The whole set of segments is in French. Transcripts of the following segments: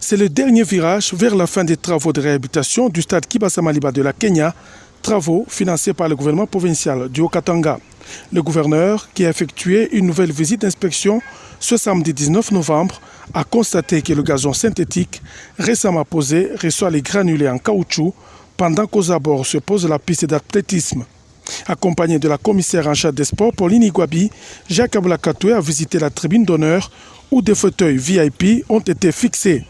C'est le dernier virage vers la fin des travaux de réhabilitation du stade Kibasa Maliba de la Kenya, travaux financés par le gouvernement provincial du Haut-Katanga. Le gouverneur, qui a effectué une nouvelle visite d'inspection ce samedi 19 novembre, a constaté que le gazon synthétique récemment posé reçoit les granulés en caoutchouc pendant qu'aux abords se pose la piste d'athlétisme. Accompagné de la commissaire en charge des sports, Pauline Igwabi, Jacques Aboulakatoué a visité la tribune d'honneur où des fauteuils VIP ont été fixés.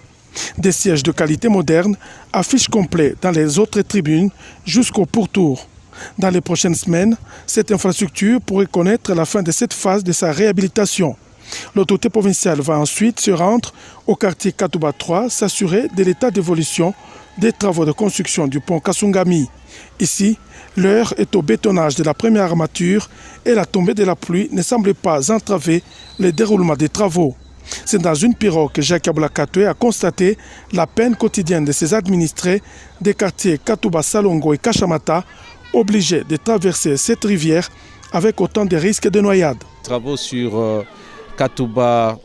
Des sièges de qualité moderne affichent complet dans les autres tribunes jusqu'au pourtour. Dans les prochaines semaines, cette infrastructure pourrait connaître la fin de cette phase de sa réhabilitation. L'autorité provinciale va ensuite se rendre au quartier Katouba 3, s'assurer de l'état d'évolution des travaux de construction du pont Kasungami. Ici, l'heure est au bétonnage de la première armature et la tombée de la pluie ne semble pas entraver le déroulement des travaux. C'est dans une pirogue que Jacques Aboulakatoué a constaté la peine quotidienne de ses administrés des quartiers Katouba, Salongo et Kachamata, obligés de traverser cette rivière avec autant de risques de noyade. Travaux sur Katouba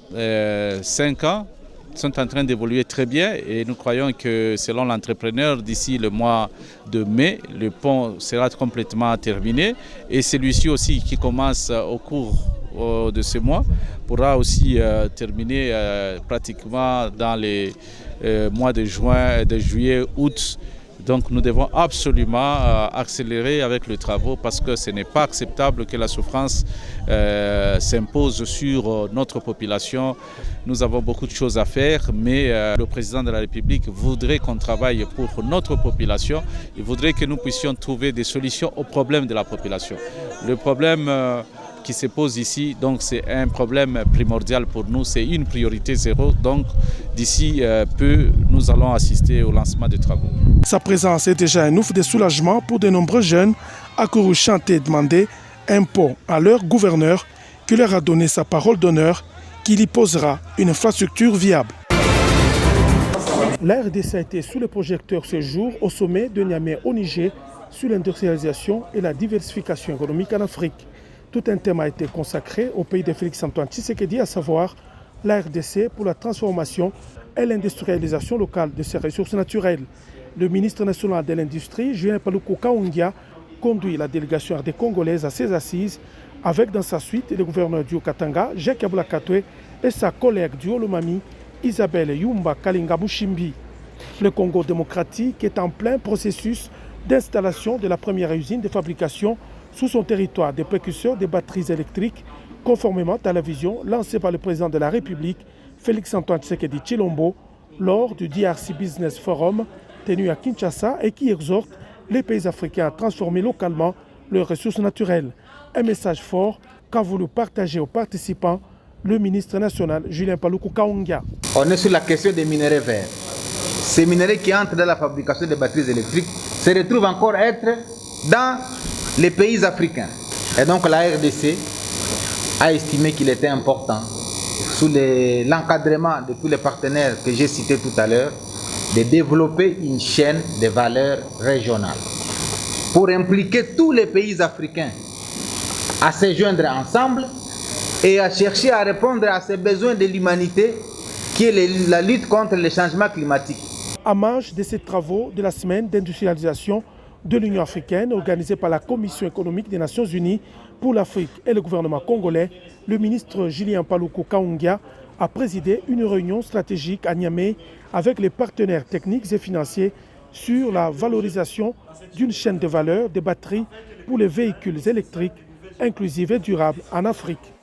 5 ans sont en train d'évoluer très bien et nous croyons que selon l'entrepreneur, d'ici le mois de mai, le pont sera complètement terminé et celui-ci aussi qui commence au cours de ce mois pourra aussi terminer pratiquement dans les mois de juin, de juillet, août. Donc nous devons absolument accélérer avec les travaux parce que ce n'est pas acceptable que la souffrance s'impose sur notre population. Nous avons beaucoup de choses à faire, mais le président de la République voudrait qu'on travaille pour notre population. Il voudrait que nous puissions trouver des solutions aux problèmes de la population. Le problème qui se pose ici, donc c'est un problème primordial pour nous, c'est une priorité zéro. Donc d'ici peu, nous allons assister au lancement des travaux. Sa présence est déjà un ouf de soulagement pour de nombreux jeunes accourus chanter et demander un pont à leur gouverneur qui leur a donné sa parole d'honneur qu'il y posera une infrastructure viable. La RDC a été sous le projecteur ce jour au sommet de Niamey au Niger sur l'industrialisation et la diversification économique en Afrique. Tout un thème a été consacré au pays de Félix-Antoine Tshisekedi, à savoir la RDC pour la transformation et l'industrialisation locale de ses ressources naturelles. Le ministre national de l'Industrie, Julien Paluku Kaongia, conduit la délégation RD congolaise à ses assises avec dans sa suite le gouverneur du Haut-Katanga, Jacques Aboulakatoué, et sa collègue du Haut-Lomami, Isabelle Yumba Kalinga Mushimbi. Le Congo démocratique est en plein processus d'installation de la première usine de fabrication sous son territoire des précurseurs des batteries électriques, conformément à la vision lancée par le président de la République, Félix-Antoine Tshisekedi Tshilombo, lors du DRC Business Forum tenu à Kinshasa et qui exhorte les pays africains à transformer localement leurs ressources naturelles. Un message fort qu'a voulu partager aux participants le ministre national Julien Paluku Kaongia. On est sur la question des minerais verts. Ces minerais qui entrent dans la fabrication des batteries électriques se retrouvent encore être dans les pays africains. Et donc la RDC a estimé qu'il était important, sous l'encadrement de tous les partenaires que j'ai cités tout à l'heure, de développer une chaîne de valeur régionale pour impliquer tous les pays africains à se joindre ensemble et à chercher à répondre à ces besoins de l'humanité qui est la lutte contre le changement climatique. À marge de ces travaux de la semaine d'industrialisation de l'Union africaine organisée par la Commission économique des Nations unies pour l'Afrique et le gouvernement congolais, le ministre Julien Paluku Kaongia a présidé une réunion stratégique à Niamey avec les partenaires techniques et financiers sur la valorisation d'une chaîne de valeur des batteries pour les véhicules électriques inclusives et durables en Afrique.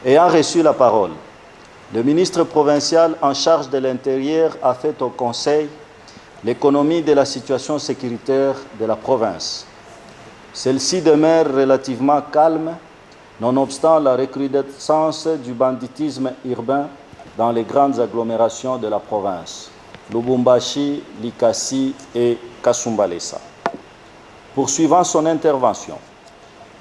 Ayant reçu la parole, le ministre provincial en charge de l'Intérieur a fait au Conseil l'économie de la situation sécuritaire de la province. Celle-ci demeure relativement calme, nonobstant la recrudescence du banditisme urbain dans les grandes agglomérations de la province, Lubumbashi, Likasi et Kasumbalesa. Poursuivant son intervention,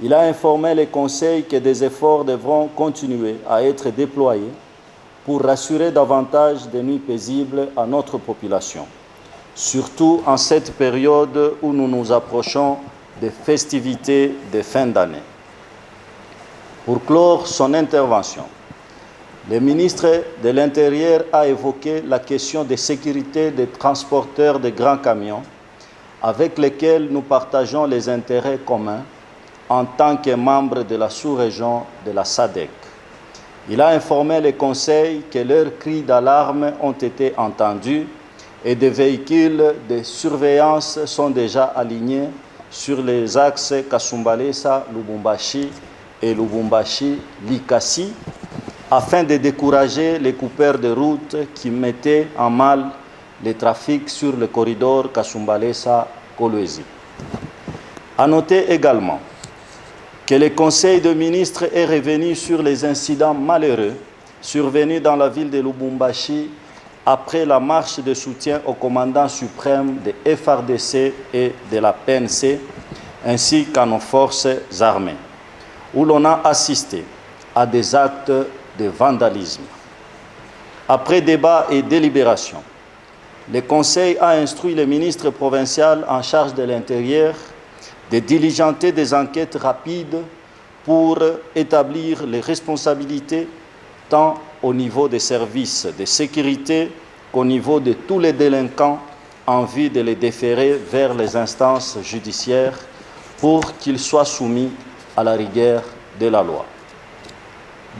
il a informé les conseils que des efforts devront continuer à être déployés pour rassurer davantage de nuits paisibles à notre population, surtout en cette période où nous nous approchons des festivités de fin d'année. Pour clore son intervention, Le ministre de l'Intérieur a évoqué la question de sécurité des transporteurs de grands camions avec lesquels nous partageons les intérêts communs en tant que membres de la sous-région de la SADC. Il a informé le Conseil que leurs cris d'alarme ont été entendus et des véhicules de surveillance sont déjà alignés sur les axes Kasumbalesa-Lubumbashi et Lubumbashi-Likasi afin de décourager les coupeurs de route qui mettaient en mal le trafic sur le corridor Kasumbalesa-Kolwezi. À noter également que le Conseil des ministres est revenu sur les incidents malheureux survenus dans la ville de Lubumbashi après la marche de soutien au commandant suprême de FARDC et de la PNC, ainsi qu'à nos forces armées, où l'on a assisté à des actes de vandalisme. Après débat et délibération, le Conseil a instruit le ministre provincial en charge de l'Intérieur de diligenter des enquêtes rapides pour établir les responsabilités tant au niveau des services de sécurité qu'au niveau de tous les délinquants en vue de les déférer vers les instances judiciaires pour qu'ils soient soumis à la rigueur de la loi.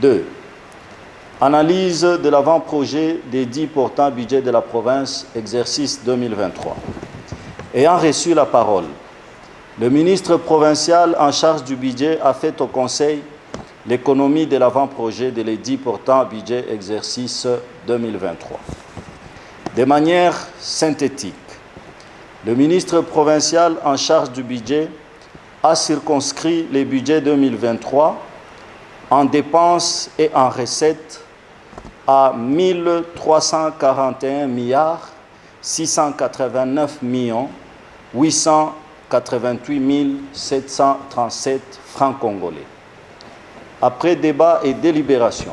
2. Analyse de l'avant-projet des 10 portant budget de la province, exercice 2023. Ayant reçu la parole, le ministre provincial en charge du budget a fait au Conseil l'économie de l'avant-projet de l'édit portant budget exercice 2023. De manière synthétique, le ministre provincial en charge du budget a circonscrit les budgets 2023 en dépenses et en recettes à 1 341 milliards 689 millions 888 737 francs congolais. Après débat et délibération,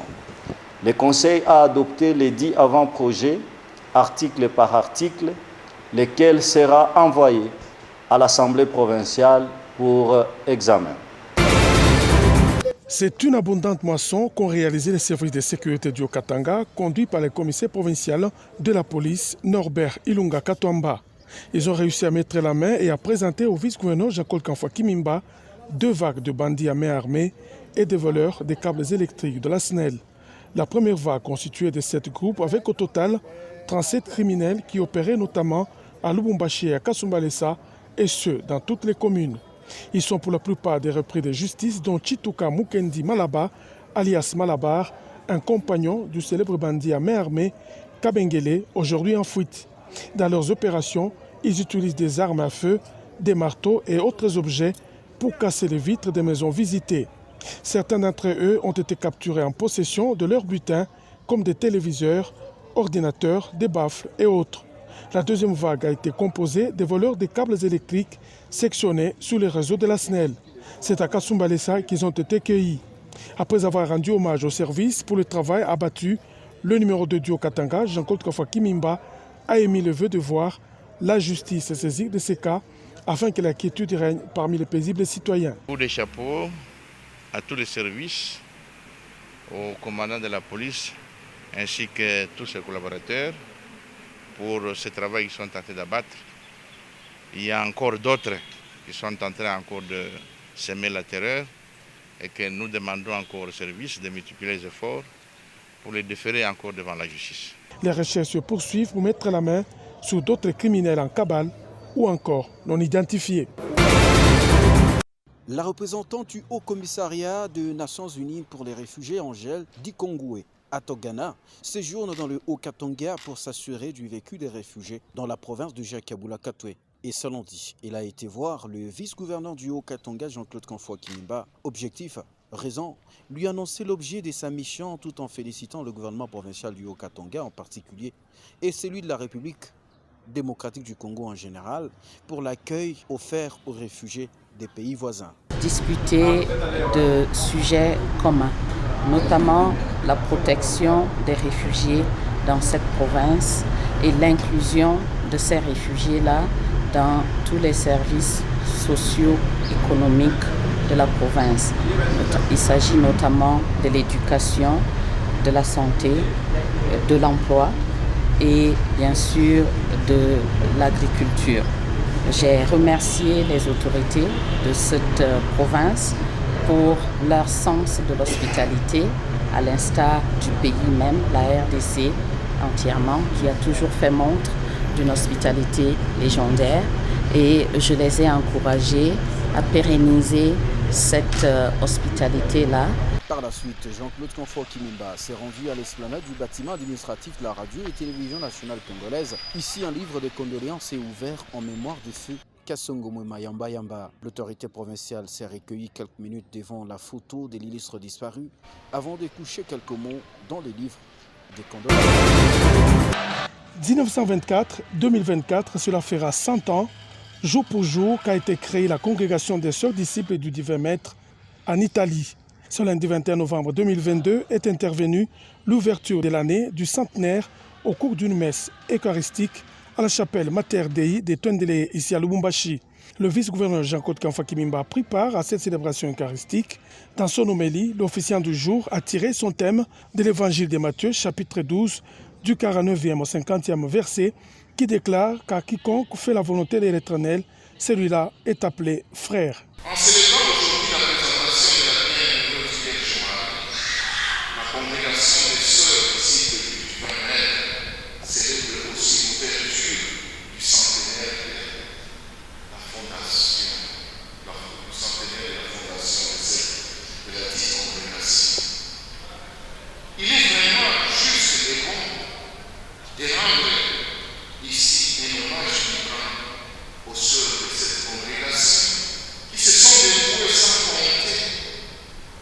le Conseil a adopté les 10 avant-projets, article par article, lesquels sera envoyé à l'Assemblée provinciale pour examen. C'est une abondante moisson qu'ont réalisé les services de sécurité du Haut-Katanga, conduits par le commissaire provincial de la police, Norbert Ilunga Katwamba. Ils ont réussi à mettre la main et à présenter au vice-gouverneur Jean-Claude Kanfoua Kimimba 2 vagues de bandits à main armée et des voleurs des câbles électriques de la SNEL. La première vague constituée de 7 groupes avec au total 37 criminels qui opéraient notamment à Lubumbashi et à Kasumbalesa, et ce, dans toutes les communes. Ils sont pour la plupart des repris de justice, dont Chituka Mukendi Malaba, alias Malabar, un compagnon du célèbre bandit à main armée Kabengele, aujourd'hui en fuite. Dans leurs opérations, ils utilisent des armes à feu, des marteaux et autres objets pour casser les vitres des maisons visitées. Certains d'entre eux ont été capturés en possession de leurs butins, comme des téléviseurs, ordinateurs, des baffles et autres. La deuxième vague a été composée des voleurs des câbles électriques sectionnés sur les réseaux de la SNEL. C'est à Kasumbalesa qu'ils ont été cueillis. Après avoir rendu hommage au service pour le travail abattu, le numéro 2 du Haut-Katanga, Jean-Claude Kanfoua Kimimba, a émis le vœu de voir la justice saisir de ces cas afin que la quiétude règne parmi les paisibles citoyens. Coup de chapeau à tous les services, au commandant de la police ainsi que tous ses collaborateurs pour ce travail qu'ils sont en train d'abattre. Il y a encore d'autres qui sont en train encore de semer la terreur et que nous demandons encore au service de multiplier les efforts pour les déférer encore devant la justice. Les recherches se poursuivent pour mettre la main sur d'autres criminels en cabale ou encore non identifiés. La représentante du Haut Commissariat des Nations Unies pour les réfugiés, Angèle Dikongoué, à Togana, séjourne dans le Haut-Katanga pour s'assurer du vécu des réfugiés dans la province de Jakabula-Katwe. Et ce lundi, il a été voir le vice-gouverneur du Haut-Katanga, Jean-Claude Kanfoua Kimimba. Objectif, raison, lui annoncer l'objet de sa mission tout en félicitant le gouvernement provincial du Haut-Katanga en particulier et celui de la République démocratique du Congo en général pour l'accueil offert aux réfugiés des pays voisins. Discuter de sujets communs, notamment la protection des réfugiés dans cette province et l'inclusion de ces réfugiés-là dans tous les services socio-économiques de la province. Il s'agit notamment de l'éducation, de la santé, de l'emploi et bien sûr de l'agriculture. J'ai remercié les autorités de cette province pour leur sens de l'hospitalité, à l'instar du pays même, la RDC entièrement, qui a toujours fait montre d'une hospitalité légendaire. Et je les ai encouragés à pérenniser cette hospitalité-là. Par la suite, Jean-Claude Konfo-Kimimba s'est rendu à l'esplanade du bâtiment administratif de la radio et télévision nationale congolaise. Ici, un livre de condoléances est ouvert en mémoire de feu Kassongo Mwema Yamba Yamba. L'autorité provinciale s'est recueillie quelques minutes devant la photo de l'illustre disparu avant de coucher quelques mots dans le livre des condoléances. 1924-2024, cela fera 100 ans, jour pour jour, qu'a été créée la congrégation des sœurs disciples du divin maître en Italie. Ce lundi 21 novembre 2022 est intervenue l'ouverture de l'année du centenaire au cours d'une messe eucharistique à la chapelle Mater Dei de Twendele, ici à Lubumbashi. Le vice-gouverneur Jean-Claude Konfo-Kimimba a pris part à cette célébration eucharistique. Dans son homélie, l'officiant du jour a tiré son thème de l'évangile de Matthieu, chapitre 12, du 49e au 50e verset, qui déclare qu'à quiconque fait la volonté de l'Éternel, celui-là est appelé frère. En célébrant aujourd'hui la présentation de la bienheureuse Vierge Marie, la congrégation des sœurs disciples du divin maître célèbre aussi l'ouverture du centenaire de la fondation, du centenaire de la fondation de la dite congrégation. Il est vraiment juste et bon de rendre ici un hommage vibrant aux sœurs de cette congrégation qui se sont dévouées sans compter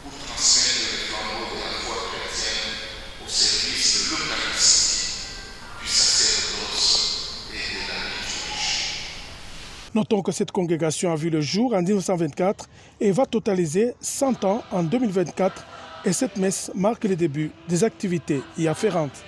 pour transmettre le flambeau de la foi chrétienne au service de l'Eucharistie, du sacerdoce et de la liturgie. Notons que cette congrégation a vu le jour en 1924 et va totaliser 100 ans en 2024 et cette messe marque le début des activités y afférentes.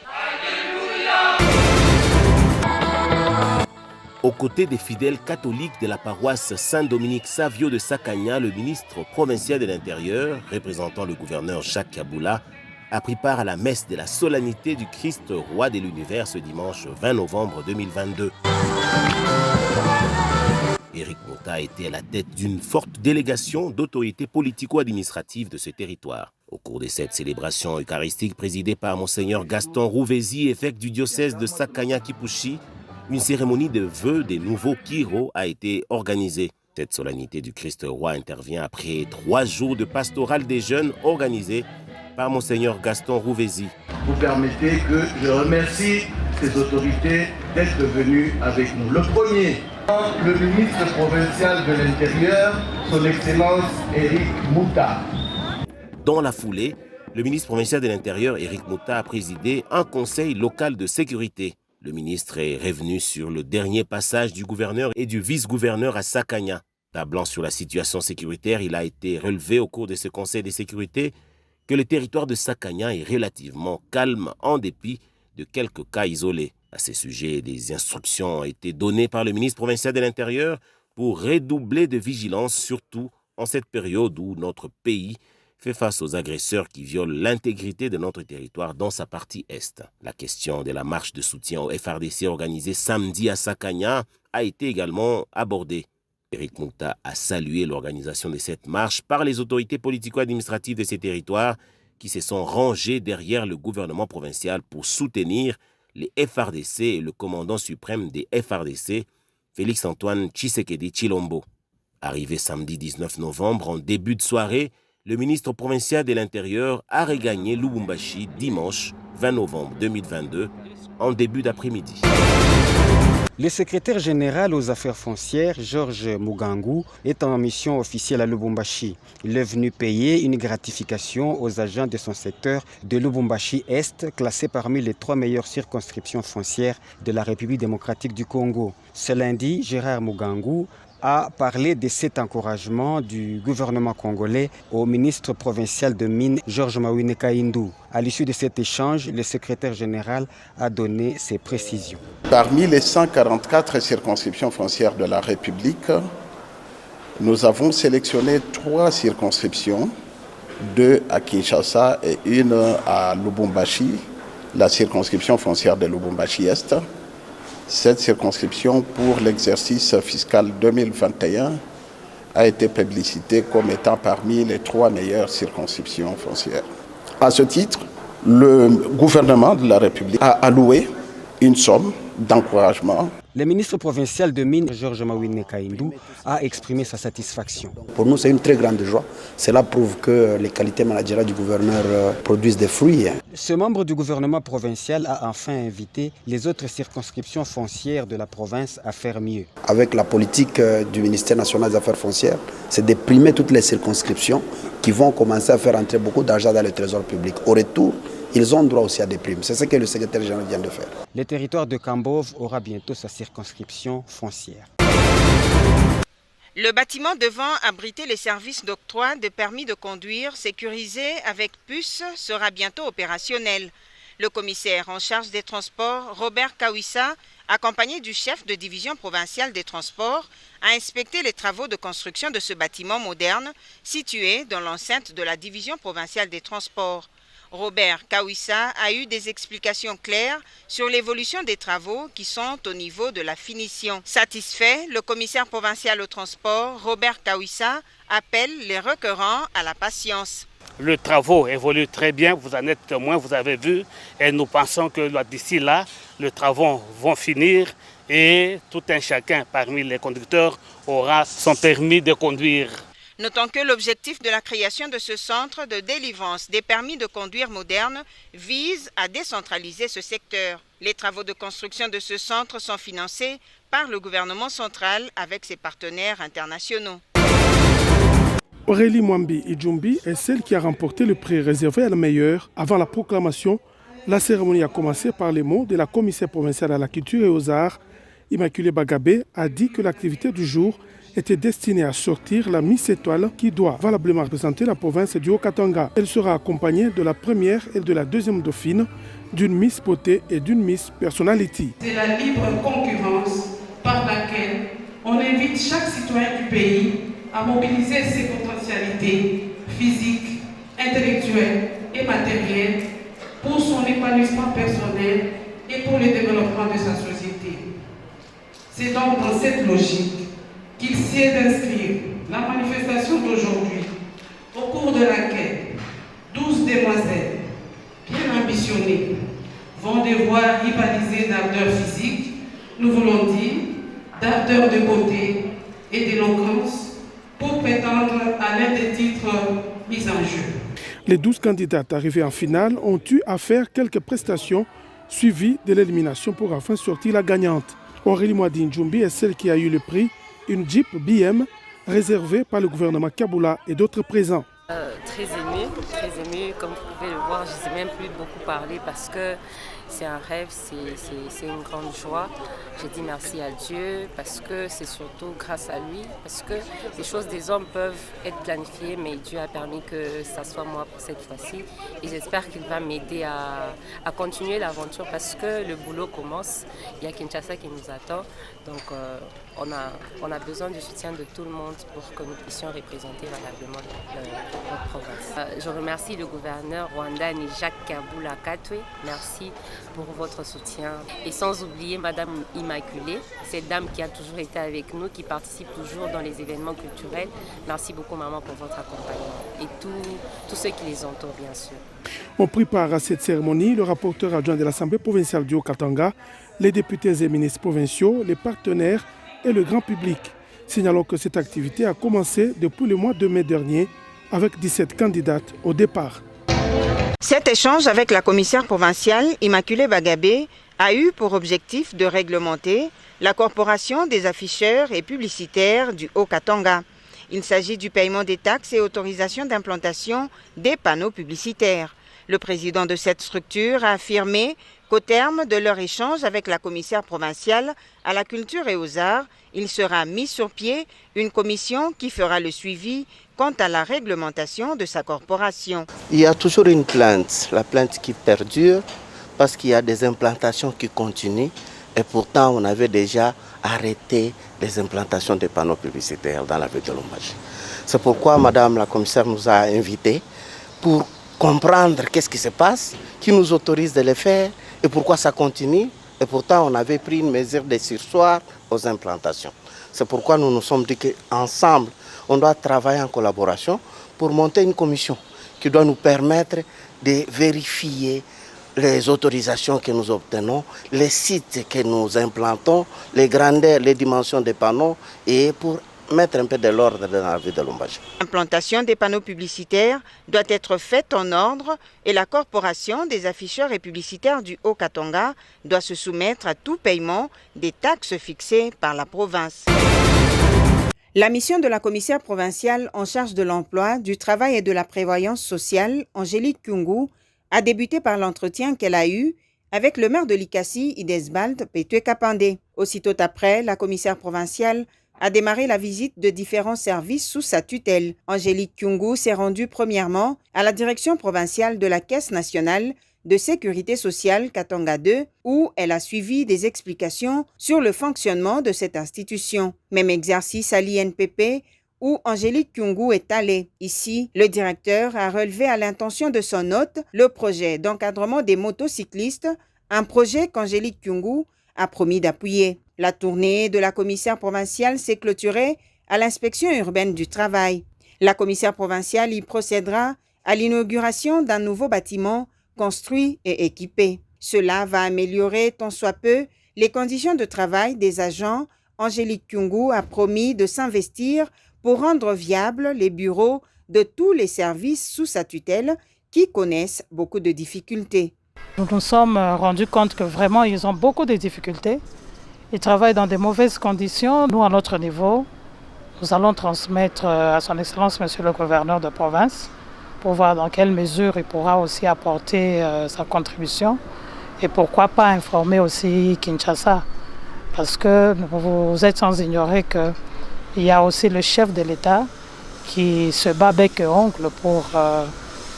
Aux côtés des fidèles catholiques de la paroisse Saint-Dominique Savio de Sakanya, le ministre provincial de l'Intérieur, représentant le gouverneur Jacques Kabula, a pris part à la messe de la solennité du Christ roi de l'univers ce dimanche 20 novembre 2022. Éric Mouta a été à la tête d'une forte délégation d'autorités politico-administratives de ce territoire. Au cours de cette célébration eucharistique présidée par Monseigneur Gaston Rouvesi, évêque du diocèse de Sakanya-Kipushi, une cérémonie de vœux des nouveaux Kiro a été organisée. Cette solennité du Christ roi intervient après 3 jours de pastoral des jeunes organisés par Monseigneur Gaston Rouvesi. Vous permettez que je remercie ces autorités d'être venues avec nous. Le premier, le ministre provincial de l'Intérieur, son Excellence Éric Mouta. Dans la foulée, le ministre provincial de l'Intérieur, Éric Mouta, a présidé un conseil local de sécurité. Le ministre est revenu sur le dernier passage du gouverneur et du vice-gouverneur à Sakanya. Tablant sur la situation sécuritaire, il a été relevé au cours de ce conseil de sécurité que le territoire de Sakanya est relativement calme en dépit de quelques cas isolés. À ce sujet, des instructions ont été données par le ministre provincial de l'Intérieur pour redoubler de vigilance, surtout en cette période où notre pays fait face aux agresseurs qui violent l'intégrité de notre territoire dans sa partie est. La question de la marche de soutien au FRDC organisée samedi à Sakanya a été également abordée. Éric Mouta a salué l'organisation de cette marche par les autorités politico-administratives de ces territoires qui se sont rangées derrière le gouvernement provincial pour soutenir les FRDC et le commandant suprême des FRDC, Félix-Antoine Tshisekedi Tshilombo. Arrivé samedi 19 novembre, en début de soirée, le ministre provincial de l'Intérieur a regagné Lubumbashi dimanche 20 novembre 2022 en début d'après-midi. Le secrétaire général aux affaires foncières, Georges Mugangu, est en mission officielle à Lubumbashi. Il est venu payer une gratification aux agents de son secteur de Lubumbashi-Est, classé parmi les 3 meilleures circonscriptions foncières de la République démocratique du Congo. Ce lundi, Gérard Mugangu a parlé de cet encouragement du gouvernement congolais au ministre provincial de Mines, Georges Mawine Kaindou. À l'issue de cet échange, le secrétaire général a donné ses précisions. Parmi les 144 circonscriptions foncières de la République, nous avons sélectionné 3 circonscriptions 2 à Kinshasa et une à Lubumbashi, la circonscription foncière de Lubumbashi-Est. Cette circonscription pour l'exercice fiscal 2021 a été publicitée comme étant parmi les 3 meilleures circonscriptions foncières. À ce titre, le gouvernement de la République a alloué une somme d'encouragement. Le ministre provincial de Mines, Georges Mawine Kaindou, a exprimé sa satisfaction. Pour nous, c'est une très grande joie. Cela prouve que les qualités managériales du gouverneur produisent des fruits. Ce membre du gouvernement provincial a enfin invité les autres circonscriptions foncières de la province à faire mieux. Avec la politique du ministère national des Affaires foncières, c'est de primer toutes les circonscriptions qui vont commencer à faire entrer beaucoup d'argent dans le trésor public. Au retour, ils ont droit aussi à des primes. C'est ce que le secrétaire général vient de faire. Le territoire de Kambove aura bientôt sa circonscription foncière. Le bâtiment devant abriter les services d'octroi de permis de conduire sécurisés avec puce sera bientôt opérationnel. Le commissaire en charge des transports, Robert Kawissa, accompagné du chef de division provinciale des transports, a inspecté les travaux de construction de ce bâtiment moderne situé dans l'enceinte de la division provinciale des transports. Robert Kawissa a eu des explications claires sur l'évolution des travaux qui sont au niveau de la finition. Satisfait, le commissaire provincial au transport, Robert Kawissa, appelle les requérants à la patience. Le travaux évolue très bien, vous en êtes témoin, vous avez vu, et nous pensons que d'ici là, les travaux vont finir et tout un chacun parmi les conducteurs aura son permis de conduire. Notons que l'objectif de la création de ce centre de délivrance des permis de conduire modernes vise à décentraliser ce secteur. Les travaux de construction de ce centre sont financés par le gouvernement central avec ses partenaires internationaux. Aurélie Mwambi Idjumbi est celle qui a remporté le prix réservé à la meilleure. Avant la proclamation, la cérémonie a commencé par les mots de la commissaire provinciale à la culture et aux arts. Immaculée Bagabé a dit que l'activité du jour était destinée à sortir la Miss Étoile qui doit valablement représenter la province du Haut-Katanga. Elle sera accompagnée de la première et de la deuxième dauphine, d'une Miss Beauté et d'une Miss Personality. C'est la libre concurrence par laquelle on invite chaque citoyen du pays à mobiliser ses potentialités physiques, intellectuelles et matérielles pour son épanouissement personnel et pour le développement de sa société. C'est donc dans cette logique qu'il sied d'inscrire la manifestation d'aujourd'hui, au cours de laquelle 12 demoiselles bien ambitionnées vont devoir rivaliser d'ardeur physique, nous voulons dire d'ardeur de beauté et d'éloquence, pour prétendre à l'un des titres mis en jeu. Les 12 candidates arrivées en finale ont eu à faire quelques prestations suivies de l'élimination pour enfin sortir la gagnante. Aurélie Mwadi Idjumbi est celle qui a eu le prix, une Jeep BM réservée par le gouvernement Kaboula et d'autres présents. Très émue, comme vous pouvez le voir, je ne sais même plus beaucoup parler parce que c'est un rêve, c'est une grande joie. J'ai dit merci à Dieu parce que c'est surtout grâce à lui, parce que les choses des hommes peuvent être planifiées, mais Dieu a permis que ça soit moi pour cette fois-ci. Et j'espère qu'il va m'aider à continuer l'aventure parce que le boulot commence. Il y a Kinshasa qui nous attend, donc on a besoin du soutien de tout le monde pour que nous puissions représenter valablement notre province. Je remercie le gouverneur rwandais Jacques Kaboula Katwe. Merci pour votre soutien. Et sans oublier Madame Immaculée, cette dame qui a toujours été avec nous, qui participe toujours dans les événements culturels. Merci beaucoup maman pour votre accompagnement et tous ceux qui les entourent bien sûr. On prit part à cette cérémonie le rapporteur adjoint de l'Assemblée provinciale du Haut-Katanga, les députés et ministres provinciaux, les partenaires et le grand public. Signalons que cette activité a commencé depuis le mois de mai dernier avec 17 candidates au départ. Cet échange avec la commissaire provinciale Immaculée Bagabé a eu pour objectif de réglementer la corporation des afficheurs et publicitaires du Haut-Katanga. Il s'agit du paiement des taxes et autorisations d'implantation des panneaux publicitaires. Le président de cette structure a affirmé qu'au terme de leur échange avec la commissaire provinciale à la culture et aux arts, il sera mis sur pied une commission qui fera le suivi quant à la réglementation de sa corporation. Il y a toujours une plainte, la plainte qui perdure parce qu'il y a des implantations qui continuent et pourtant on avait déjà arrêté les implantations des panneaux publicitaires dans la ville de Lubumbashi. C'est pourquoi Madame la commissaire nous a invités pour comprendre qu'est-ce qui se passe, qui nous autorise de les faire et pourquoi ça continue. Et pourtant, on avait pris une mesure de surseoir aux implantations. C'est pourquoi nous nous sommes dit qu'ensemble, on doit travailler en collaboration pour monter une commission qui doit nous permettre de vérifier les autorisations que nous obtenons, les sites que nous implantons, les grandeurs, les dimensions des panneaux et pour mettre un peu de l'ordre dans la ville de Lubumbashi. L'implantation des panneaux publicitaires doit être faite en ordre et la corporation des afficheurs et publicitaires du Haut-Katanga doit se soumettre à tout paiement des taxes fixées par la province. La mission de la commissaire provinciale en charge de l'emploi, du travail et de la prévoyance sociale, Angélique Kyungu, a débuté par l'entretien qu'elle a eu avec le maire de Likasi, Idesbald Petue Kapande. Aussitôt après, la commissaire provinciale a démarré la visite de différents services sous sa tutelle. Angélique Kyungu s'est rendue premièrement à la direction provinciale de la Caisse nationale de sécurité sociale Katanga 2, où elle a suivi des explications sur le fonctionnement de cette institution. Même exercice à l'INPP, où Angélique Kyungu est allée. Ici, le directeur a relevé à l'intention de son hôte le projet d'encadrement des motocyclistes, un projet qu'Angélique Kyungu a promis d'appuyer. La tournée de la commissaire provinciale s'est clôturée à l'inspection urbaine du travail. La commissaire provinciale y procédera à l'inauguration d'un nouveau bâtiment construit et équipé. Cela va améliorer tant soit peu les conditions de travail des agents. Angélique Kyungu a promis de s'investir pour rendre viables les bureaux de tous les services sous sa tutelle qui connaissent beaucoup de difficultés. Nous nous sommes rendus compte que vraiment ils ont beaucoup de difficultés. Ils travaillent dans de mauvaises conditions. Nous, à notre niveau, nous allons transmettre à son Excellence, Monsieur le Gouverneur de province, pour voir dans quelle mesure il pourra aussi apporter sa contribution et pourquoi pas informer aussi Kinshasa. Parce que vous êtes sans ignorer qu'il y a aussi le chef de l'État qui se bat bec et ongle pour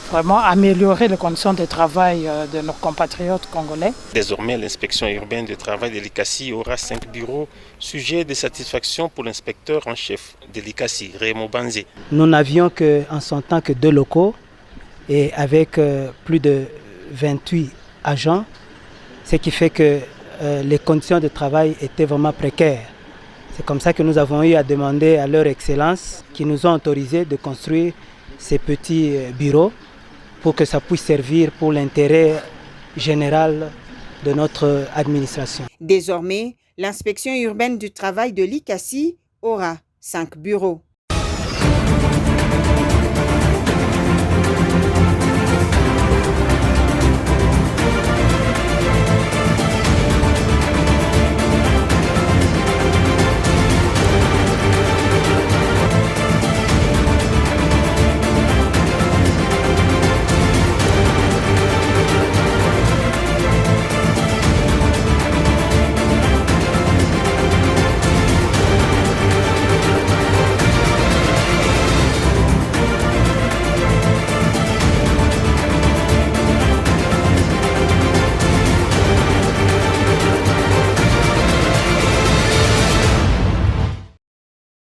vraiment améliorer les conditions de travail de nos compatriotes congolais. Désormais, l'inspection urbaine du travail de Likasi aura 5 bureaux, sujet de satisfaction pour l'inspecteur en chef de Likasi, Raymond Banzé. Nous n'avions en son temps que 2 locaux et avec plus de 28 agents, ce qui fait que les conditions de travail étaient vraiment précaires. C'est comme ça que nous avons eu à demander à leur Excellence qui nous ont autorisé de construire ces petits bureaux pour que ça puisse servir pour l'intérêt général de notre administration. Désormais, l'inspection urbaine du travail de Likasi aura 5 bureaux.